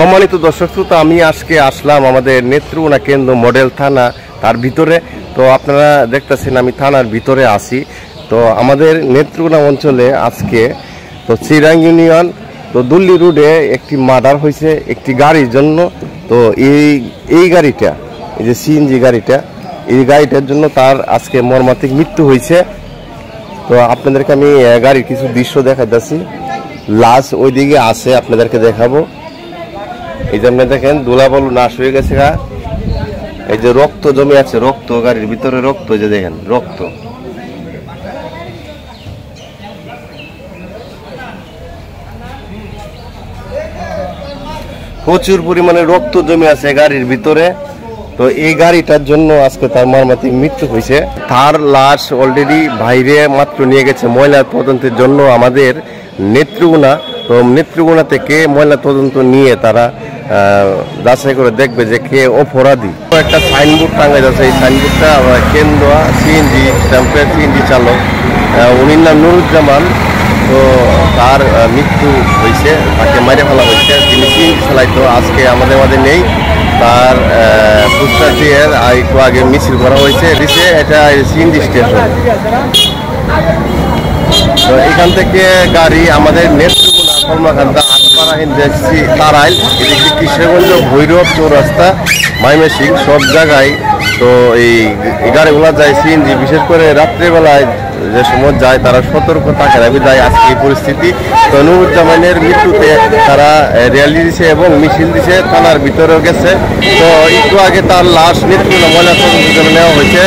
সম্মানিত দর্শক শ্রোতা, আমি আজকে আসলাম আমাদের নেত্রকোনা কেন্দ্র মডেল থানা তার ভিতরে। তো আপনারা দেখতেছেন আমি থানার ভিতরে আছি। তো আমাদের নেত্রকোনা অঞ্চলে আজকে তো চিরাং ইউনিয়ন তো দুল্লি রোডে একটি মার্ডার হয়েছে একটি গাড়ির জন্য। তো এই গাড়িটা, এই যে সিএনজি গাড়িটা, এই গাড়িটার জন্য তার আজকে মর্মান্তিক মৃত্যু হয়েছে। তো আপনাদেরকে আমি গাড়ির কিছু দৃশ্য দেখাইতেছি। লাশ ওইদিকে আছে, আপনাদেরকে দেখাবো। এই যে আপনি দেখেন ধুলাবালু নাশ হয়ে গেছে, এই যে রক্ত জমে আছে, রক্ত গাড়ির ভিতরে রক্ত, যে দেখেন রক্ত। প্রচুর পরিমাণে রক্ত জমে আছে গাড়ির ভিতরে। তো এই গাড়িটার জন্য আজকে তার মর্মান্তিক মৃত্যু হয়েছে। তার লাশ অলরেডি বাইরে মাত্র নিয়ে গেছে ময়না তদন্তের জন্য আমাদের নেত্রকোনা। তো নেত্রকোনা থেকে ময়না তদন্ত নিয়ে তারা যাচাই করে দেখবে যে কে অপরাধী। একটা সাইনবোর্ড টাঙ্গাই যাচ্ছে, এই সাইনবোর্ডটা কেন্দ্র সিএনজি টেম্পারেট সিএনজি চালক, উনির নাম নুরুজ্জামান। তো তার মৃত্যু হয়েছে, তাকে মেরে ফেলা হয়েছে। তিনি সিএনজি চালাইতো, আজকে আমাদের মাঝে নেই। তার পোস্টার দিয়ে একটু আগে মিছিল করা হয়েছে। এটা সিএনজি স্টেশন। তো এখান থেকে গাড়ি আমাদের নেত্রকোনা কলমাকান্দা আটপাড়া ইন্ডাস্ট্রি তারাইল, এদিকে কিশোরগঞ্জ ভৈরব চৌরাস্তা ময়মনসিং সব জায়গায়। তো এই গাড়িগুলো যায় সিএনজি, বিশেষ করে রাত্রেবেলায় যে সময় যায় তারা সতর্ক থাকে না, যায় আজকে এই পরিস্থিতি। তো নুরুজ্জামানের মৃত্যুতে তারা র্যালি দিছে এবং মিছিল দিছে, থানার ভিতরেও গেছে। তো একটু আগে তার লাশ নেত্রকোনা ময়নাতদন্তের জন্য নেওয়া হয়েছে।